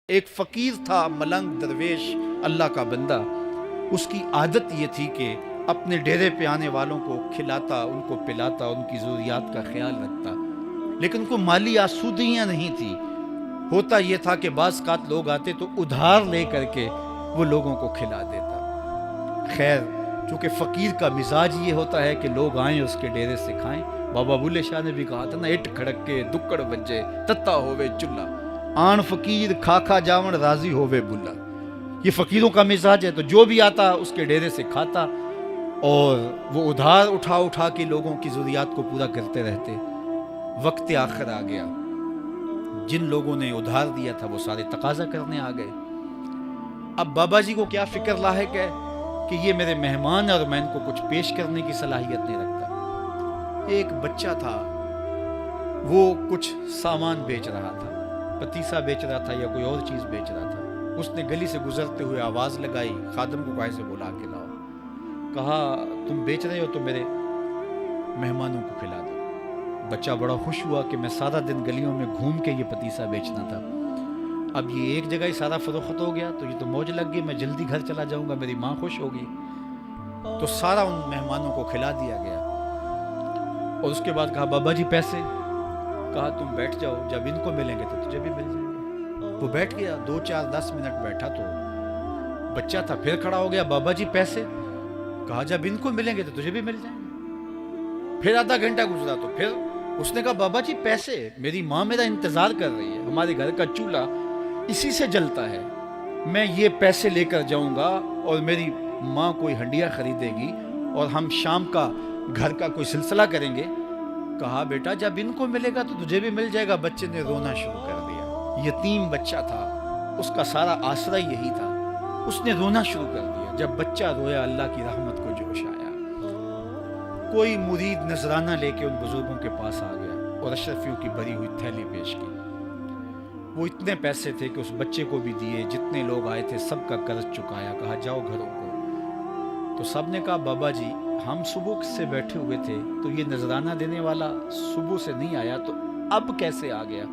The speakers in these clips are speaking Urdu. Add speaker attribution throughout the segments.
Speaker 1: ایک فقیر تھا، ملنگ درویش، اللہ کا بندہ. اس کی عادت یہ تھی کہ اپنے ڈیرے پہ آنے والوں کو کھلاتا، ان کو پلاتا، ان کی ضروریات کا خیال رکھتا، لیکن ان کو مالی آسودگیاں نہیں تھی. ہوتا یہ تھا کہ بعض اوقات لوگ آتے تو ادھار لے کر کے وہ لوگوں کو کھلا دیتا. خیر، چونکہ فقیر کا مزاج یہ ہوتا ہے کہ لوگ آئیں اس کے ڈیرے سے کھائیں. بابا بلے شاہ نے بھی کہا تھا نا، اٹ کھڑک کے دکڑ بجے تتا ہووے چلا، آن فقیر کھا کھا جاون راضی ہووے بلا. یہ فقیروں کا مزاج ہے. تو جو بھی آتا اس کے ڈیرے سے کھاتا، اور وہ ادھار اٹھا اٹھا کے لوگوں کی ضروریات کو پورا کرتے رہتے. وقت آخر آ گیا، جن لوگوں نے ادھار دیا تھا وہ سارے تقاضا کرنے آ گئے. اب بابا جی کو کیا فکر لاحق ہے کہ یہ میرے مہمان اور میں ان کو کچھ پیش کرنے کی صلاحیت نہیں رکھتا. ایک بچہ تھا، وہ کچھ سامان بیچ رہا تھا، پتیسا بیچ رہا تھا یا کوئی اور چیز بیچ رہا تھا. اس نے گلی سے گزرتے ہوئے آواز لگائی، خادم کو کہا سے بلا کے لاؤ. کہا تم بیچ رہے ہو تو میرے مہمانوں کو کھلا دو. بچہ بڑا خوش ہوا کہ میں سارا دن گلیوں میں گھوم کے یہ پتیسا بیچنا تھا، اب یہ ایک جگہ ہی سارا فروخت ہو گیا تو یہ تو موج لگ گئی، میں جلدی گھر چلا جاؤں گا، میری ماں خوش ہوگی. تو سارا ان مہمانوں کو کھلا دیا گیا. اور اس کے بعد کہا بابا جی پیسے. کہا تم بیٹھ جاؤ، جب ان کو ملیں گے تو تجھے بھی مل جائیں گے. وہ بیٹھ گیا، 2 4 10 منٹ بیٹھا تو بچہ تھا، پھر کھڑا ہو گیا، بابا جی پیسے. کہا جب ان کو ملیں گے تو تجھے بھی مل جائیں گے. پھر آدھا گھنٹہ گزرا تو پھر اس نے کہا بابا جی پیسے، میری ماں میرا انتظار کر رہی ہے، ہمارے گھر کا چولہا اسی سے جلتا ہے، میں یہ پیسے لے کر جاؤں گا اور میری ماں کوئی ہنڈیا خریدے گی اور ہم شام کا گھر کا کوئی سلسلہ کریں گے. کہا بیٹا جب ان کو ملے گا تو تجھے بھی مل جائے گا. بچے نے رونا شروع کر دیا. یتیم بچہ تھا، اس کا سارا آسرا یہی تھا. اس نے رونا شروع کر دیا. جب بچہ رویا اللہ کی رحمت کو جوش آیا. کوئی مرید نذرانہ لے کے ان بزرگوں کے پاس آ گیا اور اشرفیوں کی بھری ہوئی تھیلی پیش کی. وہ اتنے پیسے تھے کہ اس بچے کو بھی دیے، جتنے لوگ آئے تھے سب کا قرض چکایا. کہا جاؤ گھروں کو. تو سب نے کہا بابا جی ہم صبح سے بیٹھے ہوئے تھے تو یہ نذرانہ دینے والا صبح سے نہیں آیا تو اب کیسے آ گیا؟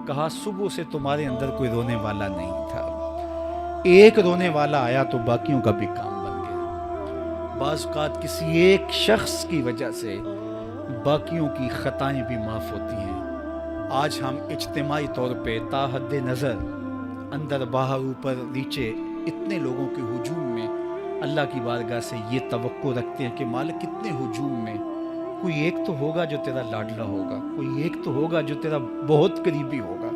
Speaker 1: کہا صبح سے تمہارے اندر کوئی رونے والا نہیں تھا، ایک رونے والا آیا تو باقیوں کا بھی کام بن گیا. بعض اوقات کسی ایک شخص کی وجہ سے باقیوں کی خطائیں بھی معاف ہوتی ہیں. آج ہم اجتماعی طور پہ تا حد نظر اندر باہر اوپر نیچے اتنے لوگوں کے ہجوم میں اللہ کی بارگاہ سے یہ توقع رکھتے ہیں کہ مالک کتنے ہجوم میں کوئی ایک تو ہوگا جو تیرا لاڈلا ہوگا، کوئی ایک تو ہوگا جو تیرا بہت قریبی ہوگا،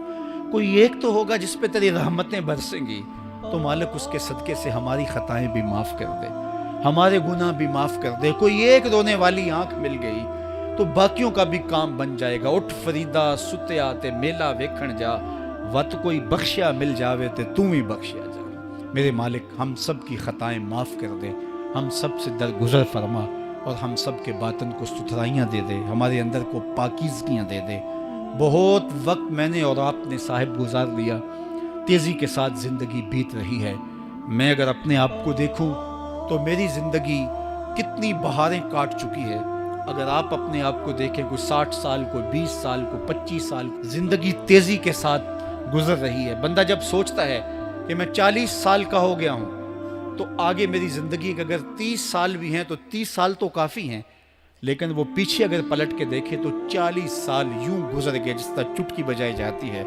Speaker 1: کوئی ایک تو ہوگا جس پہ تیری رحمتیں برسیں گی. تو مالک اس کے صدقے سے ہماری خطائیں بھی معاف کر دے، ہمارے گناہ بھی معاف کر دے. کوئی ایک رونے والی آنکھ مل گئی تو باقیوں کا بھی کام بن جائے گا. اٹھ فریدا ستیا تے میلا ویکھن جا، وت کوئی بخشیا مل جاوے تے توں ہی بخشیا جا. میرے مالک ہم سب کی خطائیں معاف کر دے، ہم سب سے درگزر فرما اور ہم سب کے باطن کو ستھرائیاں دے دے، ہمارے اندر کو پاکیزگیاں دے دے. بہت وقت میں نے اور آپ نے صاحب گزار لیا، تیزی کے ساتھ زندگی بیت رہی ہے. میں اگر اپنے آپ کو دیکھوں تو میری زندگی کتنی بہاریں کاٹ چکی ہے. اگر آپ اپنے آپ کو دیکھیں، کوئی 60 سال، کوئی 20 سال، کوئی 25 سال، زندگی تیزی کے ساتھ گزر رہی ہے. بندہ جب سوچتا ہے کہ میں 40 سال کا ہو گیا ہوں تو آگے میری زندگی کے اگر 30 سال بھی ہیں تو 30 سال تو کافی ہیں، لیکن وہ پیچھے اگر پلٹ کے دیکھے تو 40 سال یوں گزر گئے جس طرح چٹکی بجائی جاتی ہے.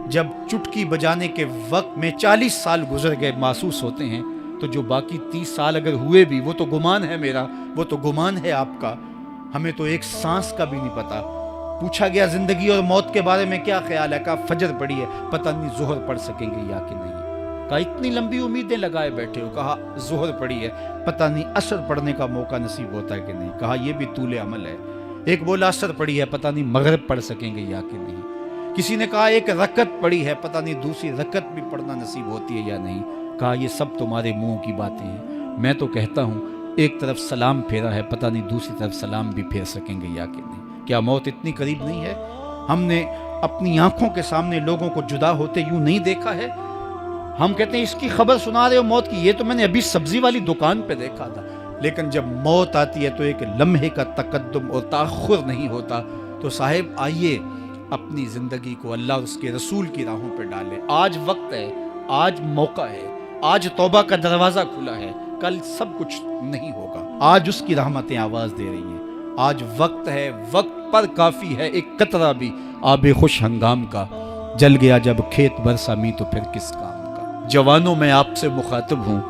Speaker 1: جب چٹکی بجانے کے وقت میں 40 سال گزر گئے محسوس ہوتے ہیں، تو جو باقی 30 سال اگر ہوئے بھی وہ تو گمان ہے میرا، وہ تو گمان ہے آپ کا. ہمیں تو ایک سانس کا بھی نہیں پتا. پوچھا گیا زندگی اور موت کے بارے میں کیا خیال ہے؟ کہا فجر پڑی ہے، پتہ نہیں ظہر پڑھ سکیں گے یا کہ نہیں. کہا اتنی لمبی امیدیں لگائے بیٹھے ہو. کہا ظہر پڑی ہے، پتہ نہیں عصر پڑھنے کا موقع نصیب ہوتا ہے کہ نہیں. کہا یہ بھی طول عمل ہے. ایک بولا عصر پڑی ہے، پتہ نہیں مغرب پڑھ سکیں گے یا کہ نہیں. کسی نے کہا ایک رکعت پڑی ہے، پتہ نہیں دوسری رکعت بھی پڑھنا نصیب ہوتی ہے یا نہیں. کہا یہ سب تمہارے منہ کی باتیں ہیں. میں تو کہتا ہوں ایک طرف سلام پھیرا ہے، پتہ نہیں دوسری طرف سلام بھی پھیر سکیں گے یا کہ نہیں. کیا موت اتنی قریب نہیں ہے؟ ہم نے اپنی آنکھوں کے سامنے لوگوں کو جدا ہوتے یوں نہیں دیکھا ہے. ہم کہتے ہیں اس کی خبر سنا رہے ہو موت کی، یہ تو میں نے ابھی سبزی والی دکان پہ دیکھا تھا. لیکن جب موت آتی ہے تو ایک لمحے کا تقدم اور تاخر نہیں ہوتا. تو صاحب آئیے اپنی زندگی کو اللہ اور اس کے رسول کی راہوں پہ ڈالیں. آج وقت ہے, آج موقع ہے, آج توبہ کا دروازہ کھلا ہے, کل سب کچھ نہیں ہوگا. آج اس کی رحمتیں آواز دے رہی ہیں. آج وقت ہے, وقت پر کافی ہے ایک قطرہ بھی آب خوش ہنگام کا. جل گیا جب کھیت برسا می تو پھر کس کام کا. جوانوں میں آپ سے مخاطب ہوں,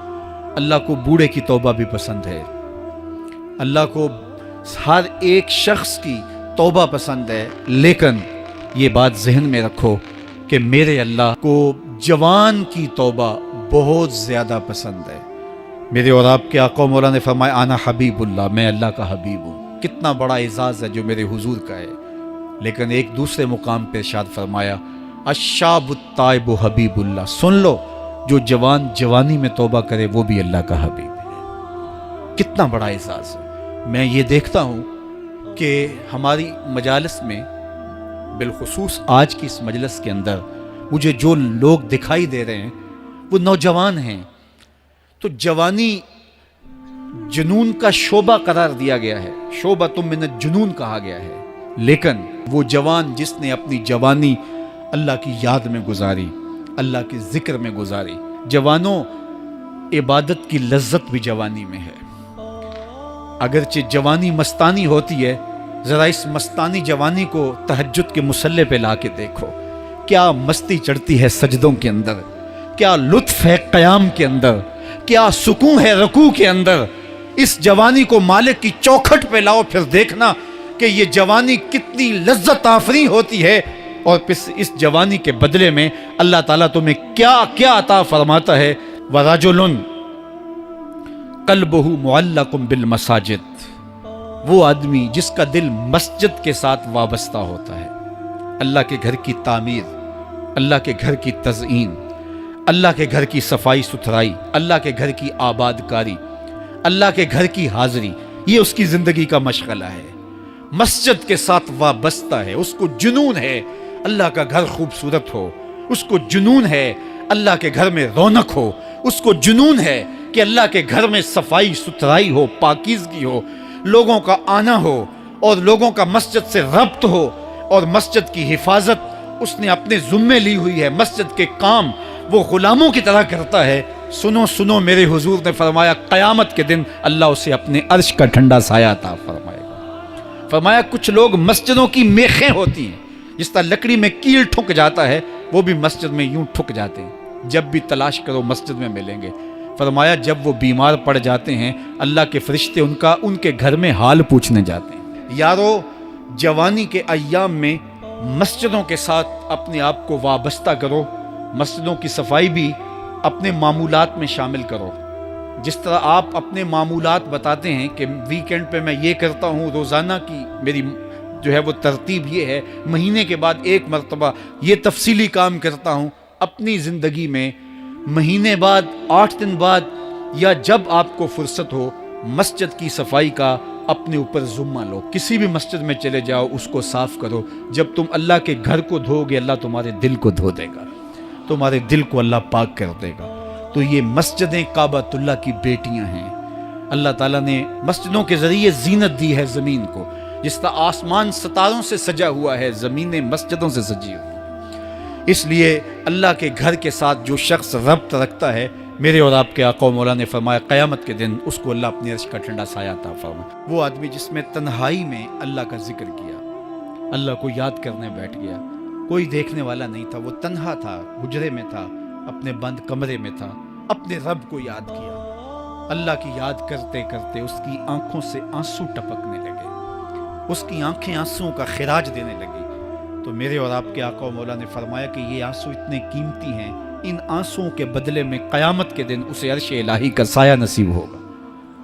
Speaker 1: اللہ کو بوڑھے کی توبہ بھی پسند ہے. اللہ کو ہر ایک شخص کی توبہ پسند ہے, لیکن یہ بات ذہن میں رکھو کہ میرے اللہ کو جوان کی توبہ بہت زیادہ پسند ہے. میرے اور آپ کے آقا مولا نے فرمایا آنا حبیب اللہ, میں اللہ کا حبیب ہوں. کتنا بڑا اعزاز ہے جو میرے حضور کا ہے. لیکن ایک دوسرے مقام پہ ارشاد فرمایا الشاب التائب حبیب اللہ. سن لو, جو جوان جوانی میں توبہ کرے وہ بھی اللہ کا حبیب ہے. کتنا بڑا اعزاز ہے. میں یہ دیکھتا ہوں کہ ہماری مجالس میں, بالخصوص آج کی اس مجلس کے اندر, مجھے جو لوگ دکھائی دے رہے ہیں وہ نوجوان ہیں. تو جوانی جنون کا شعبہ قرار دیا گیا ہے, شعبۃ من الجنون کہا گیا ہے. لیکن وہ جوان جس نے اپنی جوانی اللہ کی یاد میں گزاری, اللہ کے ذکر میں گزاری. جوانوں, عبادت کی لذت بھی جوانی میں ہے. اگرچہ جوانی مستانی ہوتی ہے, ذرا اس مستانی جوانی کو تہجد کے مصلے پہ لا کے دیکھو, کیا مستی چڑھتی ہے سجدوں کے اندر, کیا لطف ہے قیام کے اندر, کیا سکون ہے رکوع کے اندر. اس جوانی کو مالک کی چوکھٹ پہ لاؤ, پھر دیکھنا کہ یہ جوانی کتنی لذت آفریں ہوتی ہے, اور پھر اس جوانی کے بدلے میں اللہ تعالیٰ تمہیں کیا کیا عطا فرماتا ہے. وَرَجُلٌ قَلْبُهُ مُعَلَّقٌ بِالْمَسَاجِدِ, وہ آدمی جس کا دل مسجد کے ساتھ وابستہ ہوتا ہے. اللہ کے گھر کی تعمیر, اللہ کے گھر کی تزئین, اللہ کے گھر کی صفائی ستھرائی, اللہ کے گھر کی آباد کاری, اللہ کے گھر کی حاضری, یہ اس کی زندگی کا مشغلہ ہے. مسجد کے ساتھ وابستہ ہے, اس کو جنون ہے اللہ کا گھر خوبصورت ہو, اس کو جنون ہے اللہ کے گھر میں رونق ہو, اس کو جنون ہے کہ اللہ کے گھر میں صفائی ستھرائی ہو, پاکیزگی ہو, لوگوں کا آنا ہو, اور لوگوں کا مسجد سے ربط ہو, اور مسجد کی حفاظت اس نے اپنے ذمے لی ہوئی ہے. مسجد کے کام وہ غلاموں کی طرح کرتا ہے. سنو سنو, میرے حضور نے فرمایا قیامت کے دن اللہ اسے اپنے عرش کا ٹھنڈا سایہ عطا فرمائے گا. فرمایا کچھ لوگ مسجدوں کی میخیں ہوتی ہیں, جس طرح لکڑی میں کیل ٹھک جاتا ہے, وہ بھی مسجد میں یوں ٹھک جاتے ہیں, جب بھی تلاش کرو مسجد میں ملیں گے. فرمایا جب وہ بیمار پڑ جاتے ہیں, اللہ کے فرشتے ان کے گھر میں حال پوچھنے جاتے ہیں. یارو, جوانی کے ایام میں مسجدوں کے ساتھ اپنے آپ کو وابستہ کرو, مسجدوں کی صفائی بھی اپنے معمولات میں شامل کرو. جس طرح آپ اپنے معمولات بتاتے ہیں کہ ویکینڈ پہ میں یہ کرتا ہوں, روزانہ کی میری جو ہے وہ ترتیب یہ ہے, مہینے کے بعد ایک مرتبہ یہ تفصیلی کام کرتا ہوں. اپنی زندگی میں مہینے بعد, 8 دن بعد, یا جب آپ کو فرصت ہو, مسجد کی صفائی کا اپنے اوپر ذمہ لو. کسی بھی مسجد میں چلے جاؤ, اس کو صاف کرو. جب تم اللہ کے گھر کو دھو گے, اللہ تمہارے دل کو دھو دے گا, تمہارے دل کو اللہ پاک کر دے گا. تو یہ مسجدیں کعبۃ اللہ کی بیٹیاں ہیں. اللہ تعالیٰ نے مسجدوں کے ذریعے زینت دی ہے زمین کو. جس طرح آسمان ستاروں سے سجا ہوا ہے, زمینیں مسجدوں سے سجی ہوئی. اس لیے اللہ کے گھر کے ساتھ جو شخص ربط رکھتا ہے, میرے اور آپ کے آقا مولا نے فرمایا قیامت کے دن اس کو اللہ اپنے عرش کا ٹھنڈا سایہ عطا فرمائے. وہ آدمی جس میں تنہائی میں اللہ کا ذکر کیا, اللہ کو یاد کرنے بیٹھ گیا, کوئی دیکھنے والا نہیں تھا, وہ تنہا تھا, حجرے میں تھا, اپنے بند کمرے میں تھا, اپنے رب کو یاد کیا. اللہ کی یاد کرتے کرتے اس کی آنکھوں سے آنسو ٹپکنے لگے, اس کی آنکھیں آنسوؤں کا خراج دینے لگی. تو میرے اور آپ کے آقا و مولا نے فرمایا کہ یہ آنسو اتنے قیمتی ہیں, ان آنسوؤں کے بدلے میں قیامت کے دن اسے عرش الہی کا سایہ نصیب ہوگا.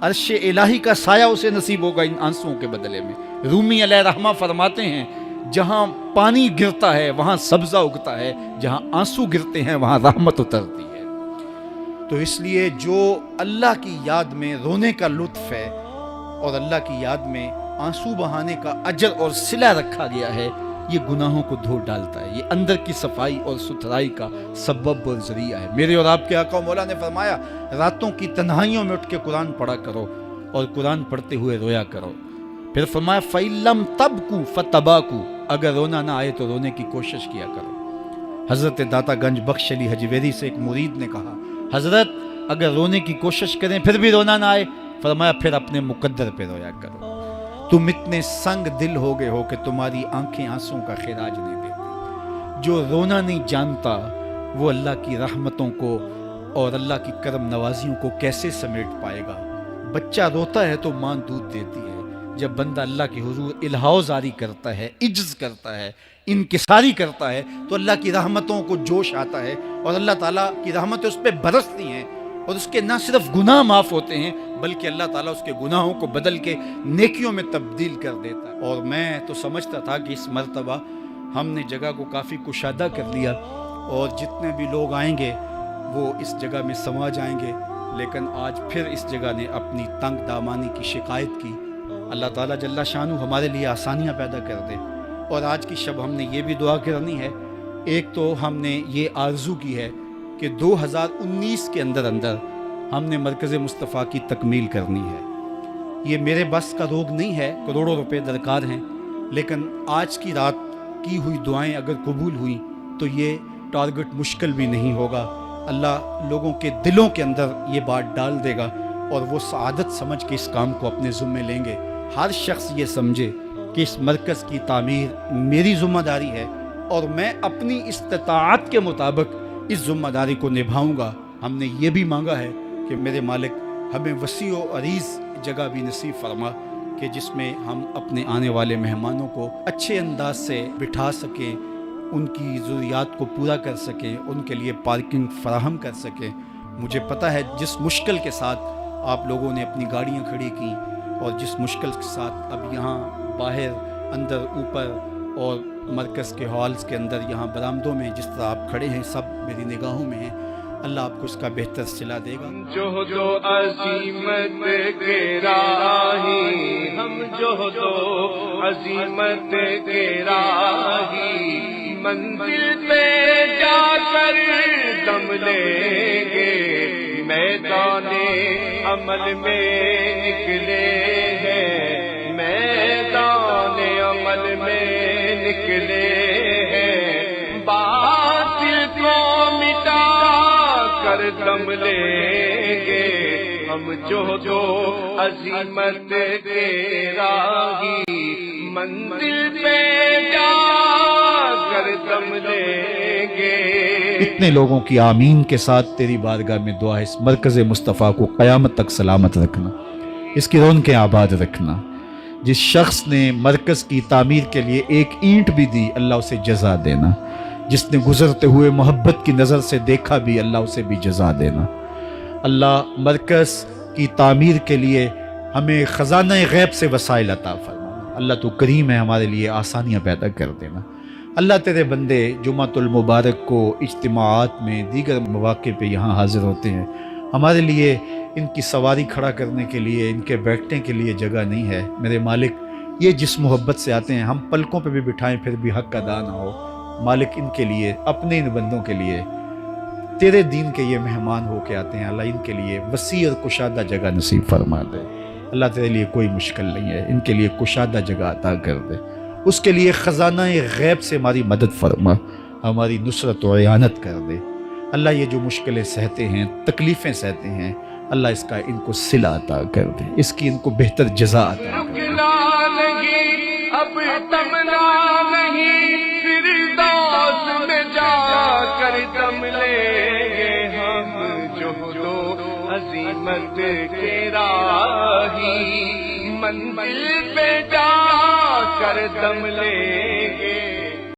Speaker 1: عرش الہی کا سایہ اسے نصیب ہوگا ان آنسوؤں کے بدلے میں. رومی علیہ رحمہ فرماتے ہیں جہاں پانی گرتا ہے وہاں سبزہ اگتا ہے, جہاں آنسو گرتے ہیں وہاں رحمت اترتی ہے. تو اس لیے جو اللہ کی یاد میں رونے کا لطف ہے اور اللہ کی یاد میں آنسو بہانے کا اجر اور صلہ رکھا گیا ہے, یہ گناہوں کو دھو ڈالتا ہے, یہ اندر کی صفائی اور ستھرائی کا سبب اور ذریعہ ہے. میرے اور آپ کے آقا مولا نے فرمایا راتوں کی تنہائیوں میں اٹھ کے قرآن پڑھا کرو اور قرآن پڑھتے ہوئے رویا کرو. پھر فرمایا فَإِلَّمْ تَبْكُوا فَتَبَاكُوا، اگر رونا نہ آئے تو رونے کی کوشش کیا کرو۔ حضرت داتا گنج بخش علی حجویری سے ایک مرید نے کہا حضرت اگر رونے کی کوشش کریں پھر بھی رونا نہ آئے، فرمایا پھر اپنے مقدر پہ رویا کرو۔ تم اتنے سنگ دل ہو گئے ہو کہ تمہاری آنکھیں آنسوں کا خراج نہیں دیتی۔ جو رونا نہیں جانتا وہ اللہ کی رحمتوں کو اور اللہ کی کرم نوازیوں کو کیسے سمیٹ پائے گا؟ بچہ روتا ہے تو ماں دودھ دیتی ہے، جب بندہ اللہ کے حضور الہاؤ زاری کرتا ہے، عجز کرتا ہے، انکساری کرتا ہے تو اللہ کی رحمتوں کو جوش آتا ہے اور اللہ تعالیٰ کی رحمتیں اس پہ برستی ہیں اور اس کے نہ صرف گناہ معاف ہوتے ہیں بلکہ اللہ تعالیٰ اس کے گناہوں کو بدل کے نیکیوں میں تبدیل کر دیتا ہے۔ اور میں تو سمجھتا تھا کہ اس مرتبہ ہم نے جگہ کو کافی کشادہ کر لیا اور جتنے بھی لوگ آئیں گے وہ اس جگہ میں سما جائیں گے، لیکن آج پھر اس جگہ نے اپنی تنگ دامانی کی شکایت کی۔ اللہ تعالیٰ جل شانہ ہمارے لیے آسانیاں پیدا کر دے۔ اور آج کی شب ہم نے یہ بھی دعا کرنی ہے، ایک تو ہم نے یہ آرزو کی ہے کہ 2019 کے اندر ہم نے مرکز مصطفیٰ کی تکمیل کرنی ہے۔ یہ میرے بس کا روگ نہیں ہے، کروڑوں روپے درکار ہیں، لیکن آج کی رات کی ہوئی دعائیں اگر قبول ہوئیں تو یہ ٹارگٹ مشکل بھی نہیں ہوگا۔ اللہ لوگوں کے دلوں کے اندر یہ بات ڈال دے گا اور وہ سعادت سمجھ کے اس کام کو اپنے ذمے لیں گے۔ ہر شخص یہ سمجھے کہ اس مرکز کی تعمیر میری ذمہ داری ہے اور میں اپنی استطاعت کے مطابق اس ذمہ داری کو نبھاؤں گا۔ ہم نے یہ بھی مانگا ہے کہ میرے مالک ہمیں وسیع و عریض جگہ بھی نصیب فرما کہ جس میں ہم اپنے آنے والے مہمانوں کو اچھے انداز سے بٹھا سکیں، ان کی ضروریات کو پورا کر سکیں، ان کے لیے پارکنگ فراہم کر سکیں۔ مجھے پتہ ہے جس مشکل کے ساتھ آپ لوگوں نے اپنی گاڑیاں کھڑی کیں اور جس مشکل کے ساتھ اب یہاں باہر اندر اوپر اور مرکز کے ہالز کے اندر یہاں برآمدوں میں جس طرح آپ کھڑے ہیں سب میری نگاہوں میں ہیں۔ اللہ آپ کو اس کا بہتر صلہ دے گا۔
Speaker 2: جو عظیمت کے راہی، ہم جو عظیمت کے راہی، منزل پہ جا کر دم لیں گے، میدان عمل میں نکلے ہیں، میدان عمل میں نکلے ہیں، باطل کو مٹا کر دم لیں گے، ہم جو عظیمت کے راہی، منزل پہ جا کر دم لیں گے۔
Speaker 1: اتنے لوگوں کی آمین کے ساتھ تیری بارگاہ میں دعا ہے اس مرکز مصطفیٰ کو قیامت تک سلامت رکھنا، اس کی رونقیں آباد رکھنا۔ جس شخص نے مرکز کی تعمیر کے لیے ایک اینٹ بھی دی اللہ اسے جزا دینا، جس نے گزرتے ہوئے محبت کی نظر سے دیکھا بھی اللہ اسے بھی جزا دینا۔ اللہ مرکز کی تعمیر کے لیے ہمیں خزانہ غیب سے وسائل عطا فرمانا۔ اللہ تو کریم ہے، ہمارے لیے آسانیاں پیدا کر دینا۔ اللہ تیرے بندے جمعۃ المبارک کو اجتماعات میں دیگر مواقع پہ یہاں حاضر ہوتے ہیں، ہمارے لیے ان کی سواری کھڑا کرنے کے لیے، ان کے بیٹھنے کے لیے جگہ نہیں ہے۔ میرے مالک یہ جس محبت سے آتے ہیں ہم پلکوں پہ بھی بٹھائیں پھر بھی حق ادا نہ ہو۔ مالک ان کے لیے، اپنے ان بندوں کے لیے، تیرے دین کے یہ مہمان ہو کے آتے ہیں، اللہ ان کے لیے وسیع اور کشادہ جگہ نصیب فرما دے۔ اللہ تیرے لیے کوئی مشکل نہیں ہے، ان کے لیے کشادہ جگہ عطا کر دے، اس کے لیے خزانہ غیب سے ہماری مدد فرما، ہماری نصرت و اعانت کر دے۔ اللہ یہ جو مشکلیں سہتے ہیں، تکلیفیں سہتے ہیں، اللہ اس کا ان کو صلہ عطا کر دے، اس کی ان کو بہتر جزا عطا کر دے۔
Speaker 2: رکنا نہیں اب تمنا نہیں، فردوس میں جا کر دم لیں گے، ہم جو عظیمت کے راہی، منزل پہ جا کر دم لیں